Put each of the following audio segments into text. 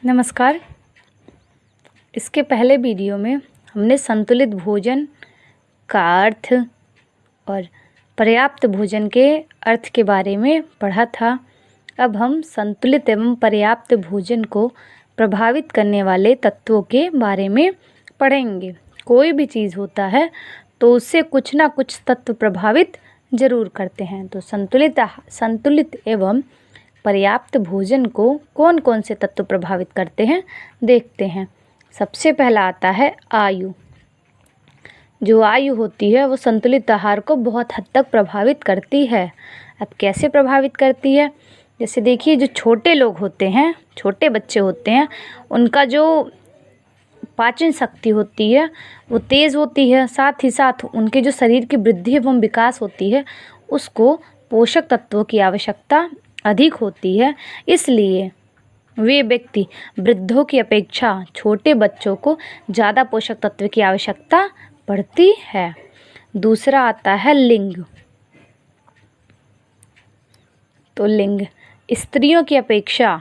नमस्कार। इसके पहले वीडियो में हमने संतुलित भोजन का अर्थ और पर्याप्त भोजन के अर्थ के बारे में पढ़ा था। अब हम संतुलित एवं पर्याप्त भोजन को प्रभावित करने वाले तत्वों के बारे में पढ़ेंगे। कोई भी चीज़ होता है तो उससे कुछ ना कुछ तत्व प्रभावित ज़रूर करते हैं। तो संतुलित एवं पर्याप्त भोजन को कौन कौन से तत्व प्रभावित करते हैं देखते हैं। सबसे पहला आता है आयु। जो आयु होती है वो संतुलित आहार को बहुत हद तक प्रभावित करती है। अब कैसे प्रभावित करती है? जैसे देखिए, जो छोटे लोग होते हैं, छोटे बच्चे होते हैं, उनका जो पाचन शक्ति होती है वो तेज़ होती है। साथ ही साथ उनके जो शरीर की वृद्धि एवं विकास होती है उसको पोषक तत्वों की आवश्यकता अधिक होती है। इसलिए वे व्यक्ति वृद्धों की अपेक्षा छोटे बच्चों को ज़्यादा पोषक तत्व की आवश्यकता पड़ती है। दूसरा आता है लिंग। तो लिंग, स्त्रियों की अपेक्षा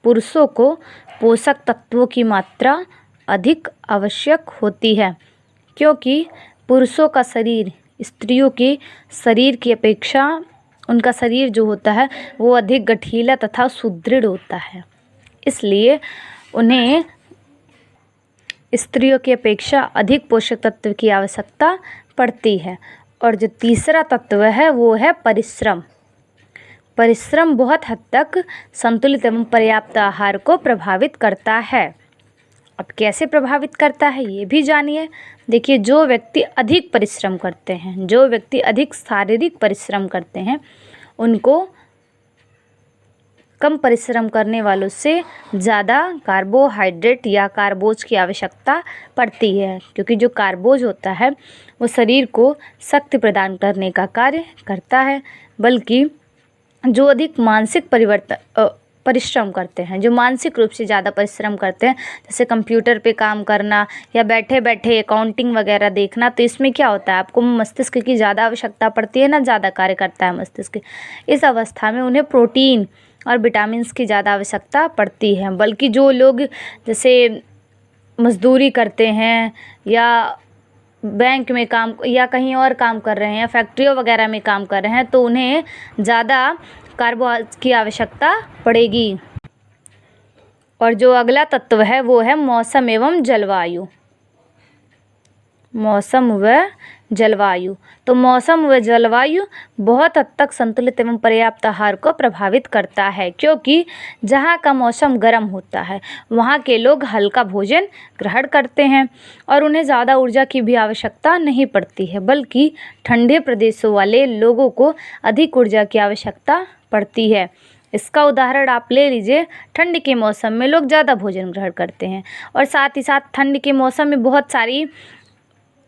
पुरुषों को पोषक तत्वों की मात्रा अधिक आवश्यक होती है, क्योंकि पुरुषों का शरीर स्त्रियों के शरीर की अपेक्षा, उनका शरीर जो होता है वो अधिक गठीला तथा सुदृढ़ होता है। इसलिए उन्हें स्त्रियों की अपेक्षा अधिक पोषक तत्व की आवश्यकता पड़ती है। और जो तीसरा तत्व है वो है परिश्रम। परिश्रम बहुत हद तक संतुलित एवं पर्याप्त आहार को प्रभावित करता है। अब कैसे प्रभावित करता है ये भी जानिए। देखिए, जो व्यक्ति अधिक परिश्रम करते हैं, जो व्यक्ति अधिक शारीरिक परिश्रम करते हैं, उनको कम परिश्रम करने वालों से ज़्यादा कार्बोहाइड्रेट या कार्बोज की आवश्यकता पड़ती है, क्योंकि जो कार्बोज होता है वो शरीर को शक्ति प्रदान करने का कार्य करता है। बल्कि जो अधिक मानसिक परिश्रम करते हैं, जो मानसिक रूप से ज़्यादा परिश्रम करते हैं, जैसे कंप्यूटर पे काम करना या बैठे बैठे अकाउंटिंग वगैरह देखना, तो इसमें क्या होता है, आपको मस्तिष्क की ज़्यादा आवश्यकता पड़ती है ना, ज़्यादा कार्य करता है मस्तिष्क। इस अवस्था में उन्हें प्रोटीन और विटामिन्स की ज़्यादा आवश्यकता पड़ती है। बल्कि जो लोग जैसे मजदूरी करते हैं या बैंक में काम या कहीं और काम कर रहे हैं या फैक्ट्रियों वगैरह में काम कर रहे हैं, तो उन्हें ज़्यादा कार्बोहाइड्रेट की आवश्यकता पड़ेगी। और जो अगला तत्व है वो है मौसम एवं जलवायु। मौसम व जलवायु। तो मौसम व जलवायु बहुत हद तक संतुलित एवं पर्याप्त आहार को प्रभावित करता है, क्योंकि जहाँ का मौसम गर्म होता है वहाँ के लोग हल्का भोजन ग्रहण करते हैं और उन्हें ज़्यादा ऊर्जा की भी आवश्यकता नहीं पड़ती है। बल्कि ठंडे प्रदेशों वाले लोगों को अधिक ऊर्जा की आवश्यकता पड़ती है। इसका उदाहरण आप ले लीजिए, ठंड के मौसम में लोग ज़्यादा भोजन ग्रहण करते हैं और साथ ही साथ ठंड के मौसम में बहुत सारी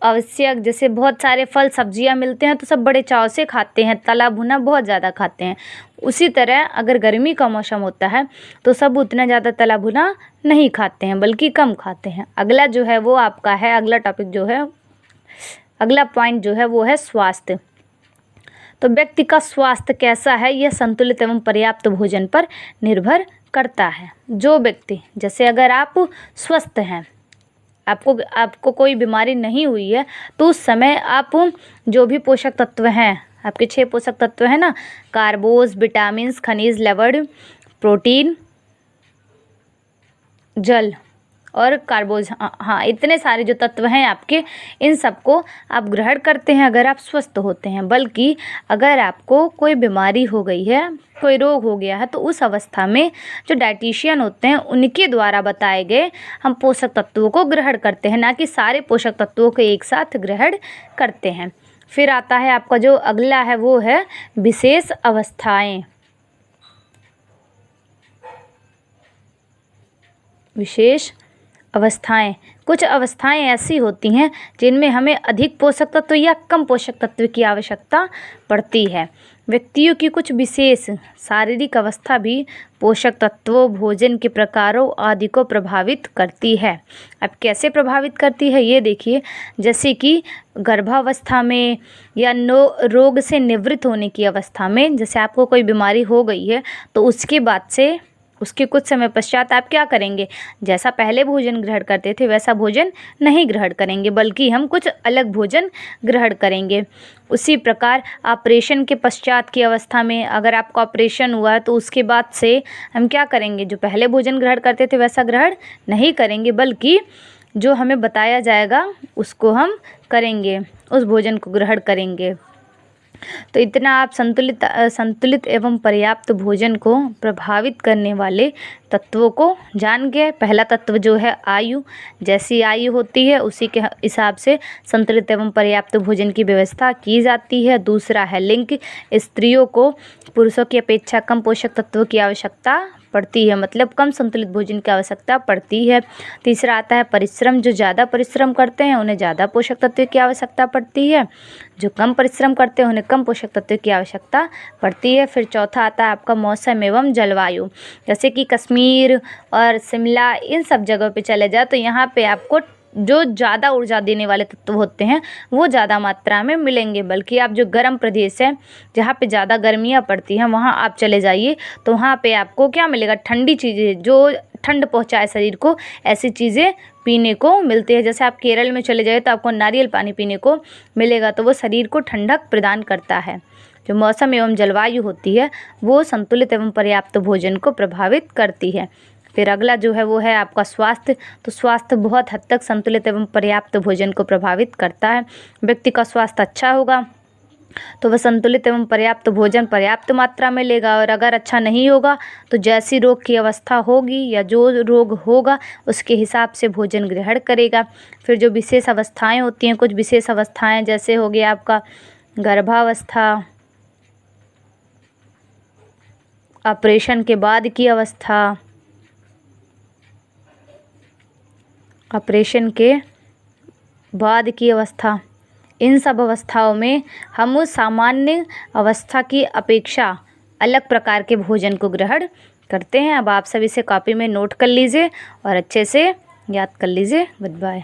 आवश्यक, जैसे बहुत सारे फल सब्जियां मिलते हैं तो सब बड़े चाव से खाते हैं, तला भुना बहुत ज़्यादा खाते हैं। उसी तरह अगर गर्मी का मौसम होता है तो सब उतना ज़्यादा तला भुना नहीं खाते हैं, बल्कि कम खाते हैं। अगला जो है वो आपका है, अगला टॉपिक जो है, अगला पॉइंट जो है वो है स्वास्थ्य। तो व्यक्ति का स्वास्थ्य कैसा है यह संतुलित एवं पर्याप्त भोजन पर निर्भर करता है। जो व्यक्ति, जैसे अगर आप स्वस्थ हैं, आपको कोई बीमारी नहीं हुई है, तो उस समय आप जो भी पोषक तत्व हैं, आपके 6 पोषक तत्व हैं ना, कार्बोज, विटामिन्स, खनिज, लवण, प्रोटीन, जल और कार्बोज, हाँ इतने सारे जो तत्व हैं आपके, इन सबको आप ग्रहण करते हैं अगर आप स्वस्थ होते हैं। बल्कि अगर आपको कोई बीमारी हो गई है, कोई रोग हो गया है, तो उस अवस्था में जो डाइटिशियन होते हैं उनके द्वारा बताए गए हम पोषक तत्वों को ग्रहण करते हैं, ना कि सारे पोषक तत्वों को एक साथ ग्रहण करते हैं। फिर आता है आपका जो अगला है वो है विशेष अवस्थाएं। विशेष अवस्थाएं, कुछ अवस्थाएं ऐसी होती हैं जिनमें हमें अधिक पोषक तत्व या कम पोषक तत्व की आवश्यकता पड़ती है। व्यक्तियों की कुछ विशेष शारीरिक अवस्था भी पोषक तत्वों, भोजन के प्रकारों आदि को प्रभावित करती है। अब कैसे प्रभावित करती है ये देखिए, जैसे कि गर्भावस्था में या रोग से निवृत्त होने की अवस्था में, जैसे आपको कोई बीमारी हो गई है तो उसके बाद से उसके कुछ समय पश्चात आप क्या करेंगे, जैसा पहले भोजन ग्रहण करते थे वैसा भोजन नहीं ग्रहण करेंगे, बल्कि हम कुछ अलग भोजन ग्रहण करेंगे। उसी प्रकार ऑपरेशन के पश्चात की अवस्था में, अगर आपका ऑपरेशन हुआ तो उसके बाद से हम क्या करेंगे, जो पहले भोजन ग्रहण करते थे वैसा ग्रहण नहीं करेंगे, बल्कि जो हमें बताया जाएगा उसको हम करेंगे, उस भोजन को ग्रहण करेंगे। तो इतना आप संतुलित एवं पर्याप्त भोजन को प्रभावित करने वाले तत्वों को जान गए। पहला तत्व जो है आयु, जैसी आयु होती है उसी के हिसाब से संतुलित एवं पर्याप्त भोजन की व्यवस्था की जाती है। दूसरा है लिंग, स्त्रियों को पुरुषों की अपेक्षा कम पोषक तत्वों की आवश्यकता पड़ती है, मतलब कम संतुलित भोजन की आवश्यकता पड़ती है। तीसरा आता है परिश्रम, जो ज़्यादा परिश्रम करते हैं उन्हें ज़्यादा पोषक तत्व की आवश्यकता पड़ती है, जो कम परिश्रम करते हैं उन्हें कम पोषक तत्व की आवश्यकता पड़ती है। फिर चौथा आता है आपका मौसम एवं जलवायु, जैसे कि कश्मीर और शिमला इन सब जगहों पे चले जाए तो यहाँ पे आपको जो ज़्यादा ऊर्जा देने वाले तत्व होते हैं वो ज़्यादा मात्रा में मिलेंगे, बल्कि आप जो गर्म प्रदेश है जहाँ पे ज़्यादा गर्मियाँ पड़ती हैं वहाँ आप चले जाइए तो वहाँ पे आपको क्या मिलेगा, ठंडी चीज़ें, जो ठंड पहुँचाए शरीर को, ऐसी चीज़ें पीने को मिलती है। जैसे आप केरल में चले जाइए तो आपको नारियल पानी पीने को मिलेगा, तो वो शरीर को ठंडक प्रदान करता है। जो मौसम एवं जलवायु होती है वो संतुलित एवं पर्याप्त भोजन को प्रभावित करती है। फिर अगला जो है वो है आपका स्वास्थ्य। तो स्वास्थ्य बहुत हद तक संतुलित एवं पर्याप्त भोजन को प्रभावित करता है। व्यक्ति का स्वास्थ्य अच्छा होगा तो वह संतुलित एवं पर्याप्त भोजन पर्याप्त मात्रा में लेगा, और अगर अच्छा नहीं होगा तो जैसी रोग की अवस्था होगी या जो रोग होगा उसके हिसाब से भोजन ग्रहण करेगा। फिर जो विशेष अवस्थाएं होती हैं, कुछ विशेष अवस्थाएं जैसे हो गया आपका गर्भावस्था, ऑपरेशन के बाद की अवस्था, ऑपरेशन के बाद की अवस्था, इन सब अवस्थाओं में हम उस सामान्य अवस्था की अपेक्षा अलग प्रकार के भोजन को ग्रहण करते हैं। अब आप सभी से कॉपी में नोट कर लीजिए और अच्छे से याद कर लीजिए। Good bye.